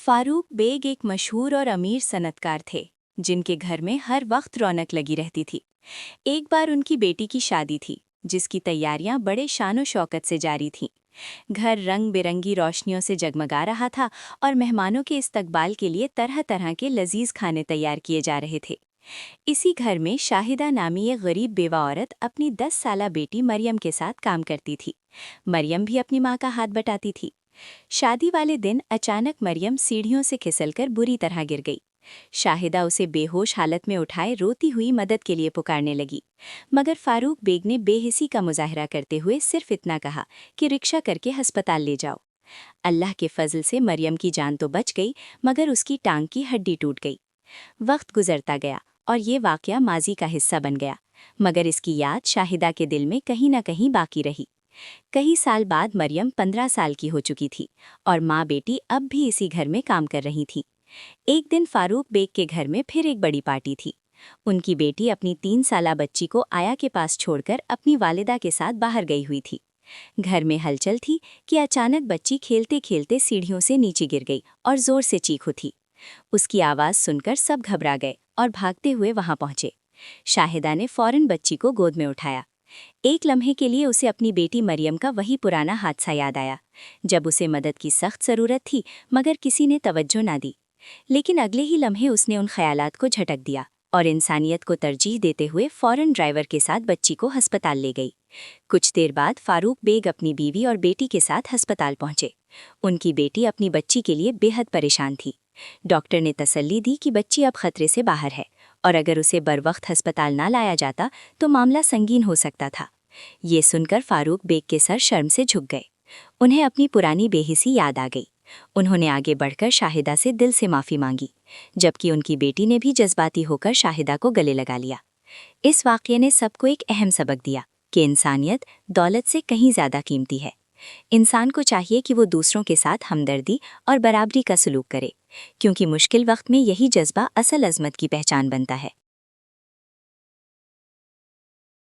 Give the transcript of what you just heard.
Farooq bag एक मशहूर और अमीर सनतकार थे जिनके घर में हर वक्त रौनक लगी रहती थी। एक बार उनकी बेटी की शादी थी जिसकी तैयारियां बड़े शानो शौकत से जारी थीं। घर रंग बिरंगी रोशनियों से जगमगा रहा था और मेहमानों के इस्तकबाल के लिए तरह तरह के लजीज खाने तैयार किए जा रहे थे। इसी घर में शाहिदा नामी एक गरीब बेवा औरत अपनी 10 साला बेटी मरियम के साथ काम करती थी। मरियम भी अपनी माँ का हाथ बटाती थी। शादी वाले दिन अचानक मरियम सीढ़ियों से खिसलकर बुरी तरह गिर गई। शाहिदा उसे बेहोश हालत में उठाए रोती हुई मदद के लिए पुकारने लगी, मगर फारूक बेग ने बेहिसी का मुजाहरा करते हुए सिर्फ इतना कहा कि रिक्शा करके अस्पताल ले जाओ। अल्लाह के फजल से मरियम की जान तो बच गई, मगर उसकी टांग की हड्डी टूट गई। वक्त गुजरता गया और ये वाकया माजी का हिस्सा बन गया, मगर इसकी याद शाहिदा के दिल में कहीं न कहीं बाकी रही। कई साल बाद मरियम 15 साल की हो चुकी थी और माँ बेटी अब भी इसी घर में काम कर रही थी। एक दिन फारूक बेग के घर में फिर एक बड़ी पार्टी थी। उनकी बेटी अपनी 3 साला बच्ची को आया के पास छोड़कर अपनी वालिदा के साथ बाहर गई हुई थी। घर में हलचल थी कि अचानक बच्ची खेलते खेलते सीढ़ियों से नीचे गिर गई और जोर से चीख उठी। उसकी आवाज़ सुनकर सब घबरा गए और भागते हुए वहां पहुंचे। शाहिदा ने फौरन बच्ची को गोद में उठाया। एक लम्हे के लिए उसे अपनी बेटी मरियम का वही पुराना हादसा याद आया, जब उसे मदद की सख्त ज़रूरत थी मगर किसी ने तवज्जो ना दी। लेकिन अगले ही लम्हे उसने उन ख्यालात को झटक दिया और इंसानियत को तरजीह देते हुए फौरन ड्राइवर के साथ बच्ची को अस्पताल ले गई। कुछ देर बाद फारूक बेग अपनी बीवी और बेटी के साथ अस्पताल पहुंचे। उनकी बेटी अपनी बच्ची के लिए बेहद परेशान थी। डॉक्टर ने तसल्ली दी कि बच्ची अब खतरे से बाहर है और अगर उसे बरवक्त अस्पताल ना लाया जाता तो मामला संगीन हो सकता था। ये सुनकर फारूक बेग के सर शर्म से झुक गए। उन्हें अपनी पुरानी बेहिसी याद आ गई। उन्होंने आगे बढ़कर शाहिदा से दिल से माफ़ी मांगी, जबकि उनकी बेटी ने भी जज्बाती होकर शाहिदा को गले लगा लिया। इस वाक़ये ने सबको एक अहम सबक दिया कि इंसानियत दौलत से कहीं ज़्यादा कीमती है। इंसान को चाहिए कि वो दूसरों के साथ हमदर्दी और बराबरी का सलूक करे, क्योंकि मुश्किल वक्त में यही जज्बा असल अज़मत की पहचान बनता है।